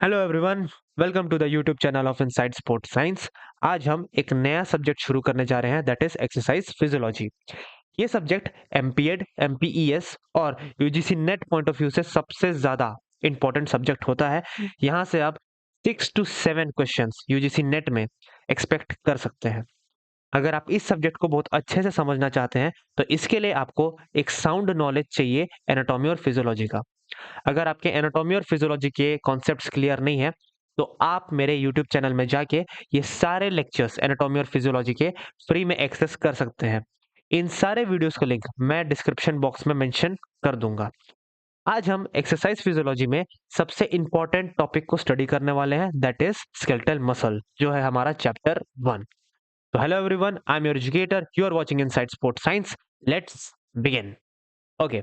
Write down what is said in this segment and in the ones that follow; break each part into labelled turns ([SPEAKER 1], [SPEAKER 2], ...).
[SPEAKER 1] Hello everyone, welcome to the YouTube channel of Inside Sports Science. आज हम एक नया सब्जेक्ट शुरू करने जा रहे हैं, दैट इज एक्सरसाइज फिजियोलॉजी। ये सब्जेक्ट एमपीएड, एमपीईएस और UGC net point of view से सबसे ज्यादा इंपॉर्टेंट सब्जेक्ट होता है। यहाँ से आप 6 to 7 क्वेश्चंस यूजीसी नेट में एक्सपेक्ट कर सकते हैं। अगर आप इस सब्जेक्ट को बहुत अच्छे से समझना चाहते हैं तो इसके लिए आपको एक साउंड नॉलेज चाहिए एनाटॉमी और फिजियोलॉजी का। अगर आपके एनाटॉमी और फिजियोलॉजी के कॉन्सेप्ट्स क्लियर नहीं है तो आप मेरे यूट्यूब चैनल में जाके ये सारे लेक्चर्स एनाटॉमी और फिजियोलॉजी के फ्री में एक्सेस कर सकते हैं। इन सारे वीडियोस का लिंक मैं डिस्क्रिप्शन बॉक्स में मेंशन कर दूंगा। आज हम एक्सरसाइज फिजियोलॉजी में सबसे इंपॉर्टेंट टॉपिक को स्टडी करने वाले हैं, दैट इज स्केलेटल मसल, जो है हमारा चैप्टर 1। तो hello everyone, I am your educator, you are watching Inside Sports Science. Let's begin. Okay,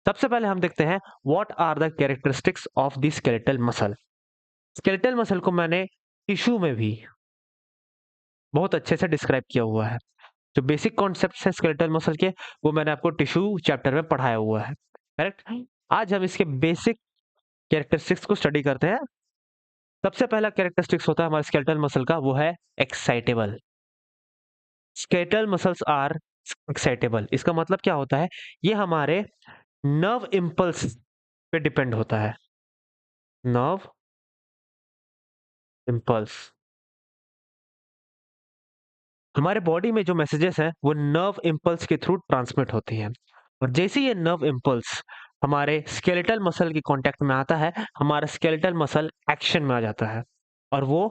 [SPEAKER 1] सबसे पहले हम देखते हैं what are the characteristics of the skeletal muscle. Skeletal muscle को मैंने टिश्यू में भी बहुत अच्छे से डिस्क्राइब किया हुआ है। जो बेसिक कॉन्सेप्ट्स है स्केलेटल मसल के, वो मैंने आपको टिश्यू चैप्टर में पढ़ाया हुआ है, करेक्ट। आज हम इसके बेसिक कैरेक्टरिस्टिक्स को स्टडी करते हैं। सबसे पहला कैरेक्टरिस्टिक्स होता है हमारे स्केलेटल मसल का, वो है excitable. Skeletal muscles are excitable, इसका मतलब क्या होता है? ये हमारे नर्व इम्पल्स पे डिपेंड होता है। नर्व इम्पल्स, हमारे बॉडी में जो मैसेजेस हैं वो नर्व इम्पल्स के थ्रू ट्रांसमिट होती हैं। और जैसे ये नर्व इम्पल्स हमारे स्केलेटल मसल के कांटेक्ट में आता है, हमारा स्केलेटल मसल एक्शन में आ जाता है और वो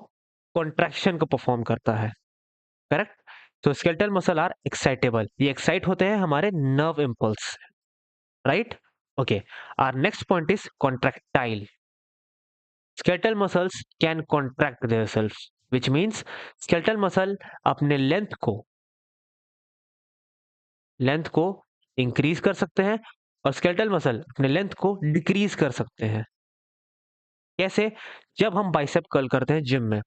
[SPEAKER 1] कॉन्ट्रैक्शन को परफॉर्म करता है, करेक्ट। तो स्केलेटल मसल आर एक्साइटेबल, ये एक्साइट होते हैं हमारे nerve impulse, right. Okay, our next point is contractile. skeletal muscles can contract themselves, which means skeletal muscle अपने लेंथ को इंक्रीज कर सकते हैं और skeletal muscle अपने लेंथ को डिक्रीज कर सकते हैं। कैसे? जब हम बाइसेप कर्ल करते हैं जिम में,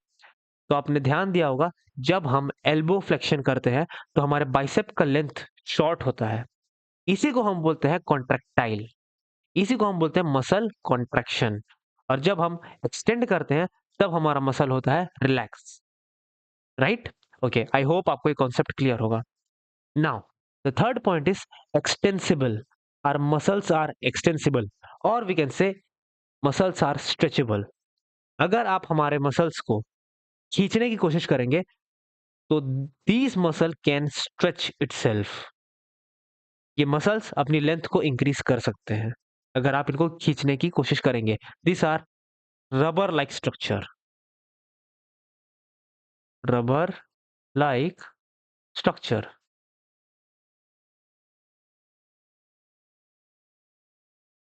[SPEAKER 1] तो आपने ध्यान दिया होगा, जब हम एल्बो फ्लेक्शन करते हैं तो हमारे बाइसेप का लेंथ शॉर्ट होता है। इसी को हम बोलते हैं कॉन्ट्रैक्टाइल, इसी को हम बोलते हैं मसल कॉन्ट्रैक्शन। और जब हम एक्सटेंड करते हैं तब हमारा मसल होता है relax, right. Okay, I hope आपको ये कॉन्सेप्ट क्लियर होगा। Now the third point is extensible. Are muscles are extensible, और we can say muscles are stretchable. अगर आप हमारे मसल्स को खींचने की कोशिश करेंगे तो these muscle can stretch itself. ये मसल्स अपनी लेंथ को इंक्रीज कर सकते हैं अगर आप इनको खींचने की कोशिश करेंगे। This are rubber like structure, rubber like structure,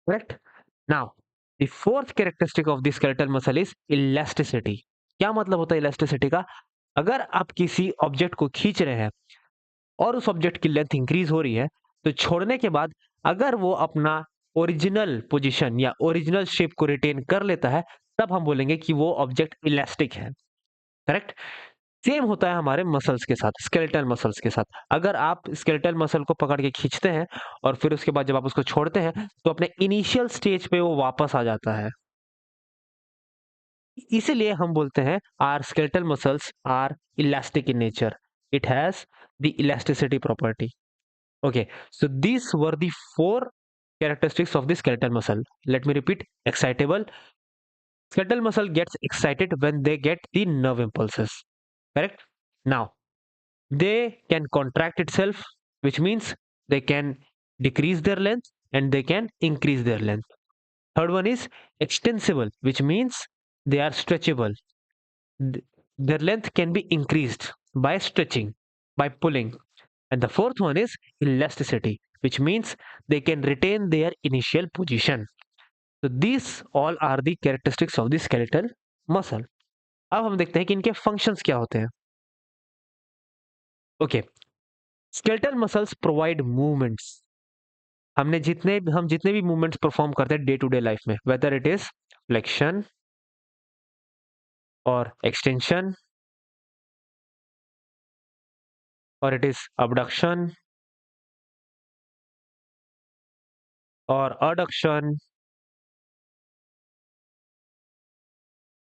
[SPEAKER 1] correct. Now the fourth characteristic of the skeletal muscle is elasticity. क्या मतलब होता है इलास्टिसिटी का? अगर आप किसी ऑब्जेक्ट को खींच रहे हैं और उस ऑब्जेक्ट की लेंथ इंक्रीज हो रही है, तो छोड़ने के बाद अगर वो अपना ओरिजिनल पोजीशन या ओरिजिनल शेप को रिटेन कर लेता है, तब हम बोलेंगे कि वो ऑब्जेक्ट इलास्टिक है, करेक्ट। सेम होता है हमारे मसल्स के साथ, स्केलेटल मसल्स के साथ। अगर आप स्केलेटल मसल को पकड़ के खींचते हैं और फिर उसके बाद जब आप उसको छोड़ते हैं तो अपने इनिशियल स्टेज पे वो वापस आ जाता है। इसीलिए हम बोलते हैं are skeletal muscles are elastic in nature, it has the elasticity property. Okay, so these were the four characteristics of the skeletal muscle. Let me repeat: excitable. Skeletal muscle gets excited when they get the nerve impulses. Correct? Now, they can contract itself, which means they can decrease their length and they can increase their length. Third one is extensible, which means they are stretchable. Their length can be increased by stretching, by pulling. And the fourth one is elasticity, which means they can retain their initial position. So these all are the characteristics of the skeletal muscle. अब हम देखते हैं कि इनके functions क्या होते हैं। Okay, skeletal muscles provide movements. हम जितने भी मूवमेंट्स परफॉर्म करते हैं डे टू डे लाइफ में, वेदर इट इज फ्लेक्शन और एक्सटेंशन और इट इज अबडक्शन और adduction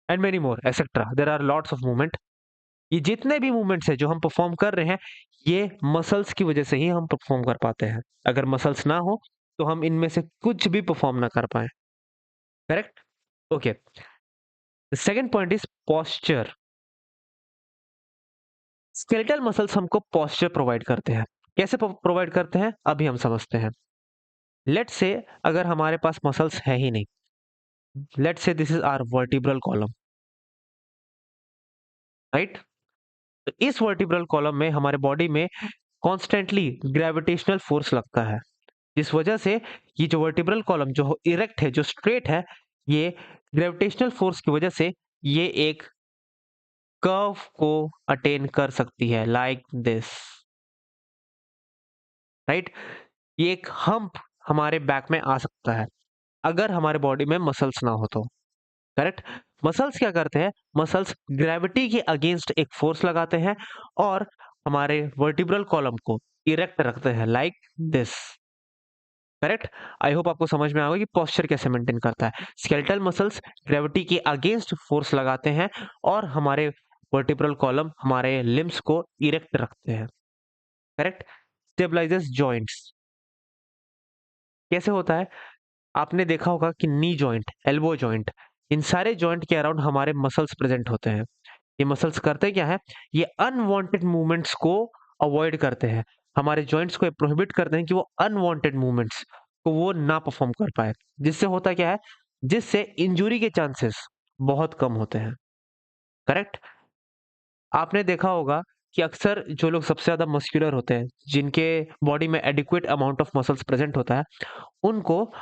[SPEAKER 1] and many more etcetera, there are lots of movement. ये जितने भी मूवमेंट्स है जो हम परफॉर्म कर रहे हैं, ये मसल्स की वजह से ही हम परफॉर्म कर पाते हैं। अगर मसल्स ना हो तो हम इनमें से कुछ भी परफॉर्म ना कर पाए। Correct? Okay. The second point is posture. Skeletal muscles हमको पोस्चर प्रोवाइड करते हैं। कैसे प्रोवाइड करते हैं अभी हम समझते हैं। लेट्स से अगर हमारे पास मसल्स है ही नहीं, let's see this is our vertebral column, right? तो इस वर्टिब्रल कॉलम में हमारे बॉडी में कॉन्स्टेंटली ग्रेविटेशनल फोर्स लगता है, जिस वजह से ये जो वर्टिब्रल कॉलम जो इरेक्ट है, जो स्ट्रेट है, ये ग्रेविटेशनल फोर्स की वजह से ये एक कर्व को अटेन कर सकती है, लाइक दिस, राइट? ये एक हम्प हमारे बैक में आ सकता है अगर हमारे बॉडी में मसल्स ना हो तो। करेक्ट? मसल्स क्या करते हैं? मसल्स ग्रेविटी के अगेंस्ट एक फोर्स लगाते हैं और हमारे वर्टिब्रल कॉलम को इरेक्ट रखते हैं, like this. Correct? I hope आपको समझ में आएगा कि पोस्चर कैसे मेंटेन करता है। स्केलेटल मसल्स ग्रेविटी के अगेंस्ट फोर्स लगाते हैं और हमारे वर्टिब्रल कॉलम, हमारे लिम्स को इरेक्ट रखते हैं। करेक्ट? Stabilises joints. कैसे होता है? आपने देखा होगा कि नी जॉइंट, एल्बो जॉइंट, इन सारे जॉइंट के अराउंड हमारे मसल्स प्रेजेंट होते हैं। ये मसल्स करते क्या है? ये अनवांटेड मूवमेंट्स को अवॉइड करते हैं। हमारे जॉइंट्स को प्रोहिबिट करते हैं कि वो अनवांटेड मूवमेंट्स को वो ना परफॉर्म कर पाए। जिससे होता क्या है? जिससे इंजरी के चांसेस बहुत कम होते हैं। करेक्ट? आपने देखा होगा कि अक्सर जो लोग सबसे ज़्यादा मस्कुलर होते हैं, जिनके बॉडी में adequate amount of muscles present होता है, उनको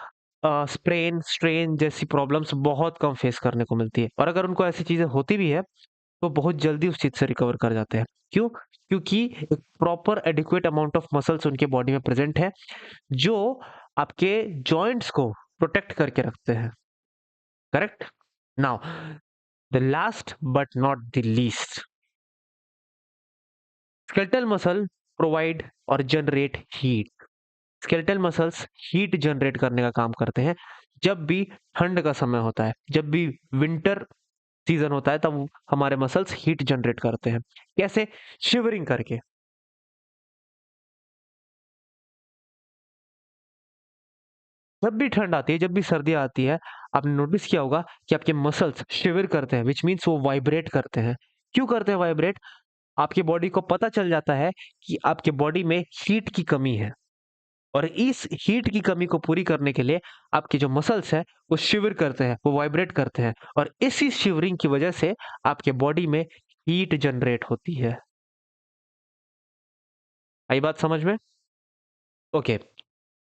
[SPEAKER 1] स्प्रेन, स्ट्रेन जैसी प्रॉब्लम्स बहुत कम फेस करने को मिलती है। और अगर उनको ऐसी चीज़ें होती भी है, तो बहुत जल्दी उस चीज़ से रिकवर कर जाते हैं। क्यों? क्योंकि एक proper adequate amount of muscles उनके बॉडी में प्रेजेंट है, जो आपके जॉइंट्स को प्रोटेक्ट करके रखते हैं। Correct? Now the last but not the least, skeletal muscle provide और generate heat. Skeletal muscles heat generate करने का काम करते हैं। जब भी ठंड का समय होता है, जब भी विंटर सीजन होता है, तब हमारे मसल्स हीट जनरेट करते हैं। कैसे? शिवरिंग करके। जब भी ठंड आती है, जब भी सर्दी आती है, आपने नोटिस किया होगा कि आपके मसल्स शिवर करते हैं, व्हिच मीन्स वो वाइब्रेट करते हैं। क्यों करते हैं वाइब्रेट? आपके बॉडी को पता चल जाता है कि आपके बॉडी में हीट की कमी है और इस हीट की कमी को पूरी करने के लिए आपके जो मसल्स हैं, वो शिवर करते हैं, वो वाइब्रेट करते हैं और इसी शिवरिंग की वजह से आपके बॉडी में हीट जनरेट होती है। आई बात समझ में? ओके।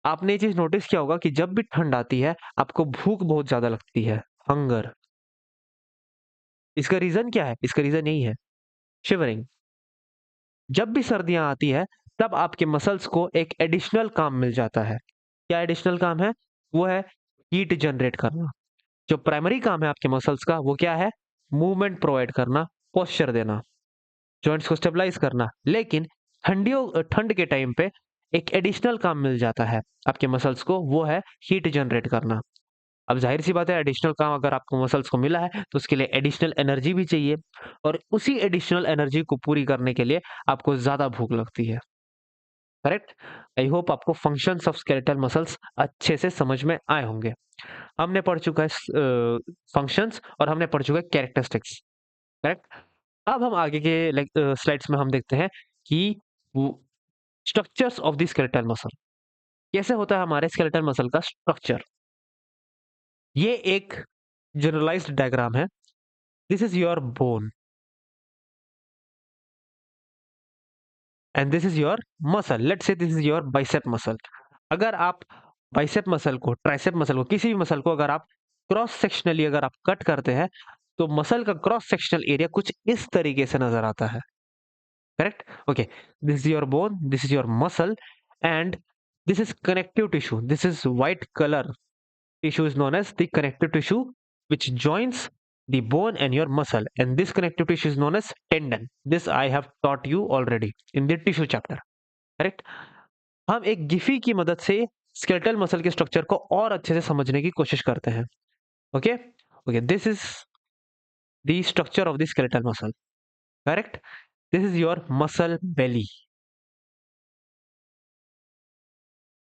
[SPEAKER 1] आपने ये चीज़ नोटिस किया होगा कि जब भी ठंड आती है, आपको भूख बहुत ज़्यादा लगती है, हंगर। इसका रीज़न क्या है? इसका रीज़न यही है, शिवरिंग। जब भी सर्दियाँ आती है, तब आपके मसल्स को एक एडिशनल काम मिल जाता है। क्या एडिशनल काम है? वो है हीट जनरेट करना। जो प्राइमरी काम है आपके मसल्स का, वो क्या है? मूवमेंट प्रोवाइड करना, पोस्चर देना, जॉइंट्स को स्टेबलाइज़ करना। लेकिन ठंड के टाइम पे एक एडिशनल काम मिल जाता है आपके मसल्स को, वो है हीट जनरेट करना। अब ज़ाहिर-सी बात है, एडिशनल काम अगर आपको मसल्स को मिला है, तो उसके लिए एडिशनल एनर्जी भी चाहिए और उसी एडिशनल एनर्जी को पूरी करने के लिए आपको ज़्यादा भूख लगती है। करेक्ट? आई होप आपको फंक्शंस ऑफ स्केलेटल मसल्स अच्छे से समझ में आए होंगे। हमने पढ़ चुका है फंक्शंस और हमने पढ़ चुका है कैरेक्टरिस्टिक्स। करेक्ट? अब हम आगे के स्लाइड्स में हम देखते हैं कि वो structures of the skeletal muscle. कैसे होता है हमारे स्केलेटल मसल का स्ट्रक्चर? ये एक जनरलाइज्ड डायग्राम है। This is your bone and this is your muscle. Let's see this is your bicep muscle. अगर आप बाइसेप मसल को, ट्राइसेप मसल को, किसी भी मसल को अगर आप क्रॉस सेक्शनली अगर आप कट करते हैं, तो मसल का क्रॉस सेक्शनल एरिया कुछ इस तरीके से नजर आता है। Correct? Okay. This is your bone, this is your muscle and this is connective tissue. This is white colour tissue is known as the connective tissue which joins the bone and your muscle, and this connective tissue is known as tendon. This I have taught you already in the tissue chapter. Correct? हम एक Giphy की मदद से skeletal muscle के structure को और अच्छे से समझने की कोशिश करते हैं। Okay? Okay, this is the structure of the skeletal muscle. Correct? This is your muscle belly.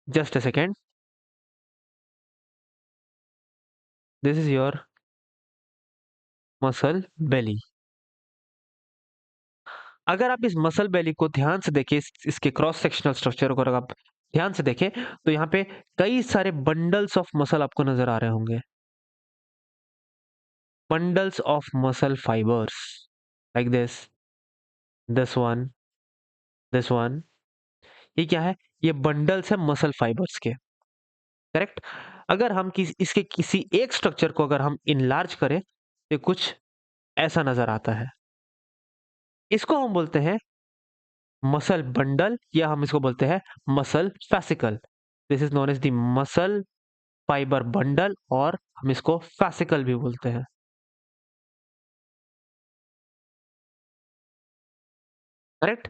[SPEAKER 1] Just a second. This is your muscle belly. अगर आप इस मसल बेली को ध्यान से देखें, इसके क्रॉस सेक्शनल स्ट्रक्चर को अगर आप ध्यान से देखें, तो यहाँ पे कई सारे बंडल्स ऑफ मसल आपको नजर आ रहे होंगे. Bundles of muscle fibers like this one, this one. ये क्या है? ये बंडल्स है मसल फाइबर्स के. करेक्ट? अगर हम इसके किसी एक स्ट्रक्चर को अगर हम इनलार्ज करें तो कुछ ऐसा नजर आता है. इसको हम बोलते हैं मसल बंडल या हम इसको बोलते हैं muscle fascicle. This is known as the muscle fibre bundle और हम इसको फैसिकल भी बोलते हैं. करेक्ट?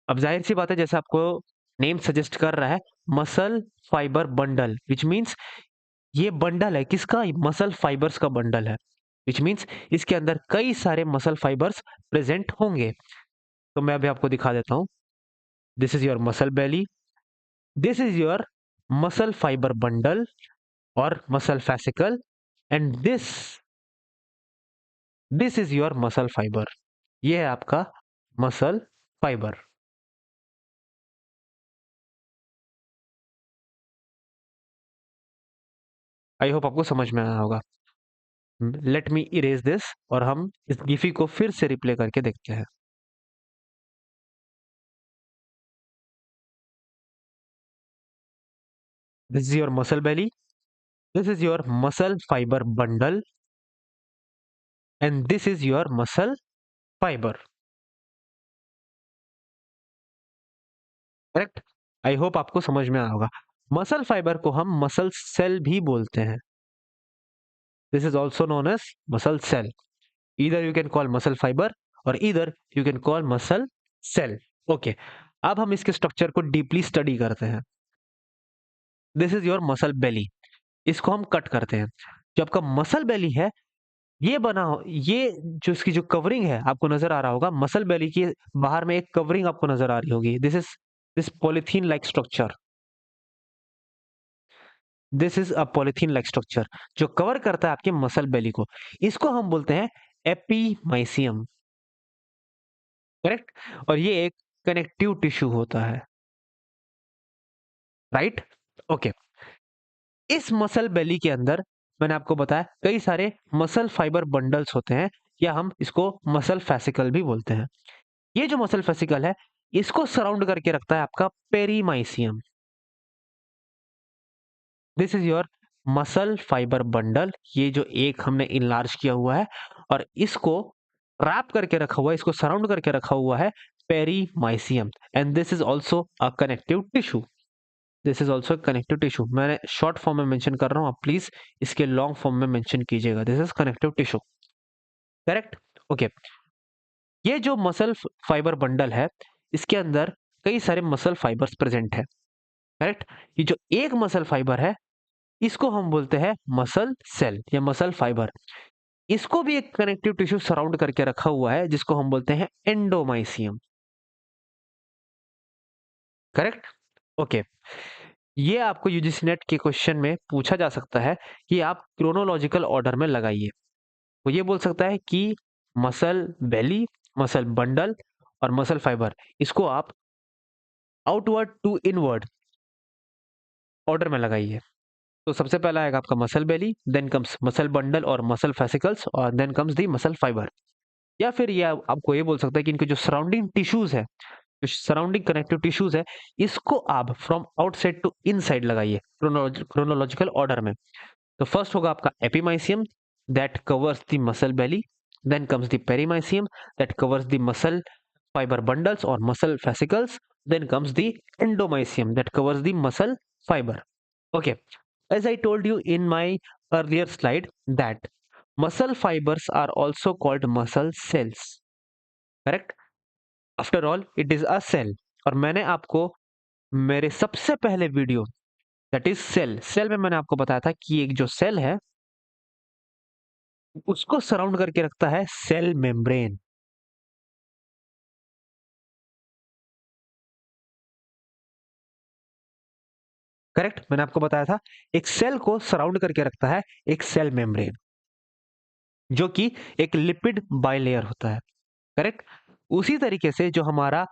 [SPEAKER 1] अब जाहिर सी बात है, जैसे आपको नेम सजेस्ट कर रहा है, muscle fibre bundle, which means ये बंडल है किसका? मसल फाइबर्स का बंडल है. विच मीन्स इसके अंदर कई सारे मसल फाइबर्स प्रेजेंट होंगे. तो मैं अभी आपको दिखा देता हूं. This is your muscle belly, this is your muscle fibre bundle और muscle fascicle, and this is your muscle fibre. ये है आपका मसल फाइबर. आई होप आपको समझ में आया होगा. लेट मी इरेज दिस और हम इस गिफी को फिर से रिप्ले करके देखते हैं. This is your muscle belly, this is your muscle fibre bundle, and this is your muscle fibre. Correct? I hope आपको समझ में आया होगा. मसल फाइबर को हम मसल सेल भी बोलते हैं. This is also known as muscle cell. Either you can call muscle fibre और either you can call muscle cell. Okay, अब हम इसके स्ट्रक्चर को डीपली स्टडी करते हैं. This is your muscle belly. इसको हम कट करते हैं. जो आपका मसल बेली है, ये बना हो, ये जो इसकी जो कवरिंग है आपको नजर आ रहा होगा, मसल बेली की बाहर में एक कवरिंग आपको नजर आ रही होगी. This polythene like structure. This is a polythene like structure जो कवर करता है आपके मसल बेली को. इसको हम बोलते हैं एपीमाइसियम. करेक्ट? और ये एक कनेक्टिव टिश्यू होता है. राइट? ओके. इस मसल बेली के अंदर मैंने आपको बताया कई सारे मसल फाइबर बंडल्स होते हैं, या हम इसको मसल फैसिकल भी बोलते हैं. ये जो मसल फेसिकल है, इसको सराउंड करके रखता है आपका perimysium. This is your muscle fibre bundle. ये जो एक हमने इनलार्ज किया हुआ है और इसको रैप करके रखा हुआ है, इसको सराउंड करके रखा हुआ है perimysium. And this is also a connective tissue. This is also connective tissue. मैंने शॉर्ट फॉर्म में मेंशन कर रहा हूं, आप प्लीज इसके लॉन्ग फॉर्म में मेंशन कीजिएगा. This is connective tissue. Correct? Okay. ये जो मसल फाइबर बंडल है, इसके अंदर कई सारे मसल फाइबर्स प्रेजेंट है. करेक्ट? ये जो एक मसल फाइबर है, इसको हम बोलते हैं मसल सेल या मसल फाइबर. इसको भी एक कनेक्टिव टिश्यू सराउंड करके रखा हुआ है, जिसको हम बोलते हैं एंडोमाइसियम. करेक्ट? ओके. ये आपको यूजीसी नेट के क्वेश्चन में पूछा जा सकता है कि आप क्रोनोलॉजिकल ऑर्डर में लगाइए. वो ये बोल सकता है कि मसल बेली, मसल बंडल और मसल फाइबर, इसको आप आउटवर्ड टू इनवर्ड ऑर्डर में लगाइए. तो सबसे पहला आएगा आपका muscle belly, then comes muscle bundle और मसल फेसिकल्स, और then comes the muscle fibre. या फिर ये आपको ये बोल सकता है कि इनके जो सराउंडिंग टिश्यूज है, जो सराउंडिंग कनेक्टिव टिश्यूज है, इसको आप फ्रॉम आउटसाइड टू इनसाइड लगाइए क्रोनोलॉजिकल ऑर्डर में. तो फर्स्ट होगा आपका epimysium that covers the muscle belly, then comes the perimysium that covers the muscle fibre bundles और muscle fascicles, then comes the endomysium that covers the muscle fiber. Okay, as I told you in my earlier slide that muscle fibers are also called muscle cells. Correct? After all, it is a cell. और मैंने आपको मेरे सबसे पहले video that is cell में मैंने आपको बताया था कि एक जो सेल है, उसको सराउंड करके रखता है सेल मेम्ब्रेन। करेक्ट, मैंने आपको बताया था, एक सेल को सराउंड करके रखता है एक सेल मेम्ब्रेन, जो कि एक लिपिड बाइलेयर होता है। करेक्ट। उसी तरीके से जो हमारा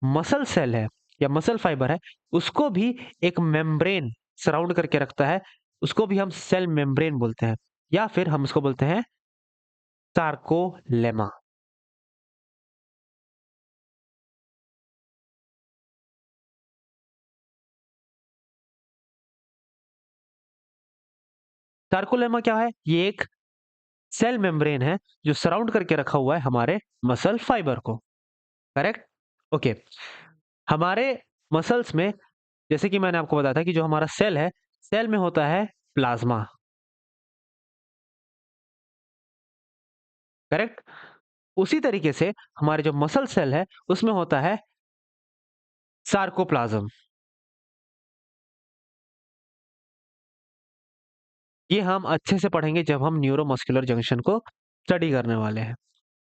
[SPEAKER 1] मसल सेल है या मसल फाइबर है, उसको भी एक मेम्ब्रेन सराउंड करके रखता है। उसको भी हम सेल मेम्ब्रेन बोलते हैं, या फिर हम उसको बोलते हैं सार्कोलेमा। सार्कोलेमा क्या है? ये एक सेल मेम्ब्रेन है जो सराउंड करके रखा हुआ है हमारे मसल फाइबर को। करेक्ट। ओके। हमारे मसल्स में, जैसे कि मैंने आपको बताया था कि जो हमारा सेल है, सेल में होता है प्लाज्मा। करेक्ट। उसी तरीके से हमारे जो मसल सेल है, उसमें होता है सार्कोप्लाज्म। ये हम अच्छे से पढ़ेंगे जब हम न्यूरोमस्कुलर जंक्शन को स्टडी करने वाले हैं।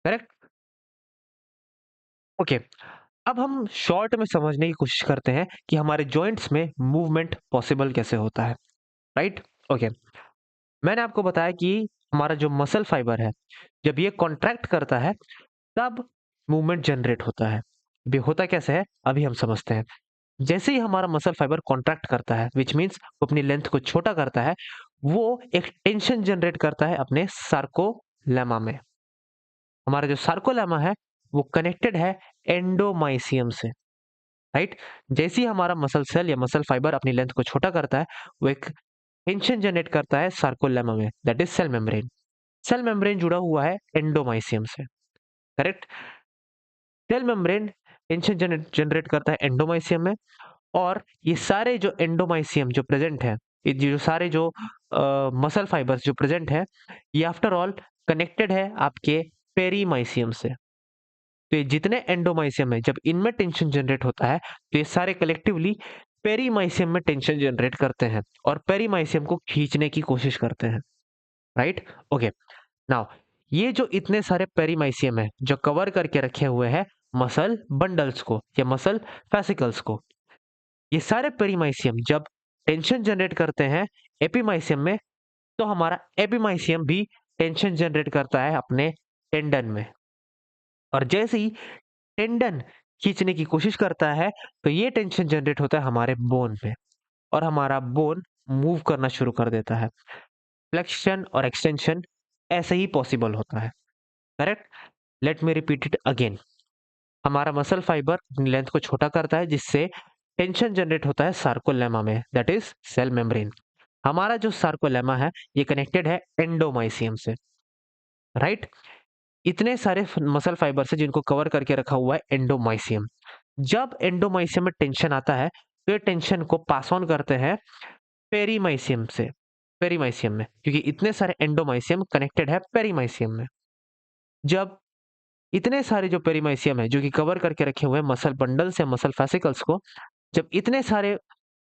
[SPEAKER 1] करेक्ट। ओके। अब हम शॉर्ट में समझने की कोशिश करते हैं कि हमारे जॉइंट्स में मूवमेंट पॉसिबल कैसे होता है। राइट। ओके। मैंने आपको बताया कि हमारा जो मसल फाइबर है, जब ये कॉन्ट्रैक्ट करता है तब मूवमेंट जनरेट होता है। अभी होता कैसे है, अभी हम समझते हैं। जैसे ही हमारा मसल फाइबर कॉन्ट्रैक्ट करता है, विच मीन्स वो अपनी लेंथ को छोटा करता है, वो एक टेंशन जनरेट करता है अपने सार्कोलेमा में। हमारा जो सार्कोलेमा है, वो कनेक्टेड है एंडोमाइसियम से। राइट। जैसे ही हमारा मसल सेल या मसल फाइबर अपनी लेंथ को छोटा करता है, वो एक टेंशन जनरेट करता है सार्कोलेमा में, that is cell membrane. Cell membrane जुड़ा हुआ है एंडोमाइसियम से। Correct. Cell membrane tension generate करता है एंडोमाइसियम में, और ये सारे जो एंडोमाइसियम जो प्रेजेंट है, ये जो सारे जो मसल फाइबर्स जो प्रेजेंट है, ये आफ्टर ऑल कनेक्टेड है आपके पेरीमाइसियम से। तो ये जितने एंडोमाइसियम है, जब इनमें टेंशन जनरेट होता है, तो ये सारे कलेक्टिवली पेरीमाइसियम में टेंशन जनरेट करते हैं और पेरीमाइसियम को खींचने की कोशिश करते हैं। राइट। ओके। नाउ, ये जो इतने सारे पेरीमाइसियम है जो कवर करके रखे हुए हैं मसल बंडल्स को या मसल फैसिकल्स को, ये सारे पेरीमाइसियम जब टेंशन जनरेट करते हैं एपीमाइसियम में, तो हमारा एपीमाइसियम भी टेंशन जनरेट करता है अपने टेंडन में। और जैसे ही टेंडन खींचने की कोशिश करता है, तो ये टेंशन जनरेट होता है हमारे बोन में, और हमारा बोन मूव करना शुरू कर देता है। फ्लेक्शन और एक्सटेंशन ऐसे ही पॉसिबल होता है। Correct. Let me repeat it again. हमारा मसल फाइबर अपनी लेंथ को छोटा करता है, जिससे टेंशन जनरेट होता है सार्कोलेमा में, दैट इज सेल मेम्ब्रेन। हमारा जो सार्कोलेमा है, ये कनेक्टेड है एंडोमाइसियम से। राइट। इतने सारे मसल फाइबर से जिनको कवर करके रखा हुआ है एंडोमाइसियम। जब एंडोमाइसियम में टेंशन आता है, तो ये टेंशन को पास ऑन करते हैं पेरीमाइसियम से, पेरीमाइसियम में, क्योंकि इतने सारे एंडोमाइसियम कनेक्टेड है पेरीमाइसियम में। जब इतने सारे जो पेरीमाइसियम है जो कि कवर करके रखे हुए हैं मसल बंडल्स या मसल फैसिकल्स को, जब इतने सारे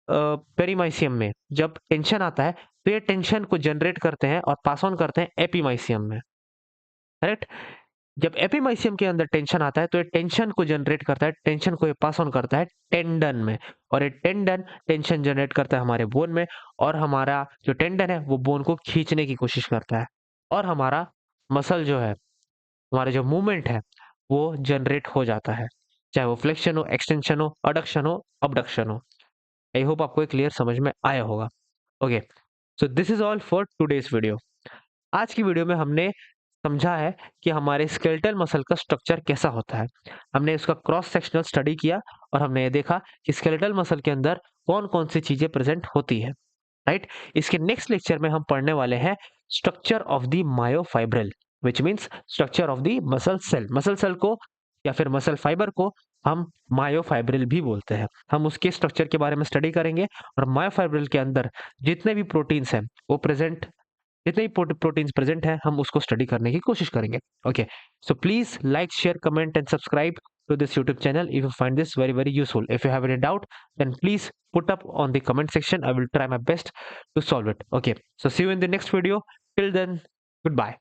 [SPEAKER 1] पेरीमाइसियम में जब टेंशन आता है, तो ये टेंशन को जनरेट करते हैं और पास ऑन करते हैं एपीमाइसियम में। करेक्ट। जब एपीमाइसियम के अंदर टेंशन आता है, तो ये टेंशन को जनरेट करता है, टेंशन को ये पास ऑन करता है टेंडन में, और ये टेंडन टेंशन जनरेट करता है हमारे बोन में, और हमारा जो टेंडन है वो बोन को खींचने की कोशिश करता है, और हमारा मसल जो है, हमारा जो मूवमेंट है, वो जनरेट हो जाता है, चाहे वो फ्लेक्शन हो, एक्सटेंशन हो, अडक्शन हो, अबडक्शन हो। आई होप आपको क्लियर समझ में आया होगा। Okay. So this is all for today's video. आज की वीडियो में हमने समझा है कि हमारे स्केलेटल मसल का स्ट्रक्चर कैसा होता है। हमने इसका क्रॉस सेक्शनल स्टडी किया, और हमने ये देखा कि स्केलेटल मसल के अंदर कौन कौन सी चीजें प्रेजेंट होती है। राइट। इसके नेक्स्ट लेक्चर में हम पढ़ने वाले हैं structure of the myofibril, which means structure of the muscle cell. Muscle cell को या फिर मसल फाइबर को हम मायोफाइब्रिल भी बोलते हैं। हम उसके स्ट्रक्चर के बारे में स्टडी करेंगे, और मायोफाइब्रिल के अंदर जितने भी प्रोटीन्स हैं वो प्रेजेंट, जितने भी प्रोटीन्स प्रेजेंट हैं, हम उसको स्टडी करने की कोशिश करेंगे। Okay. So please like, share, comment and subscribe to this YouTube channel if you find this very very useful. If you have any doubt, then please put up on the comment section. I will try my best to solve it. Okay, so see you in the next video. Till then, goodbye.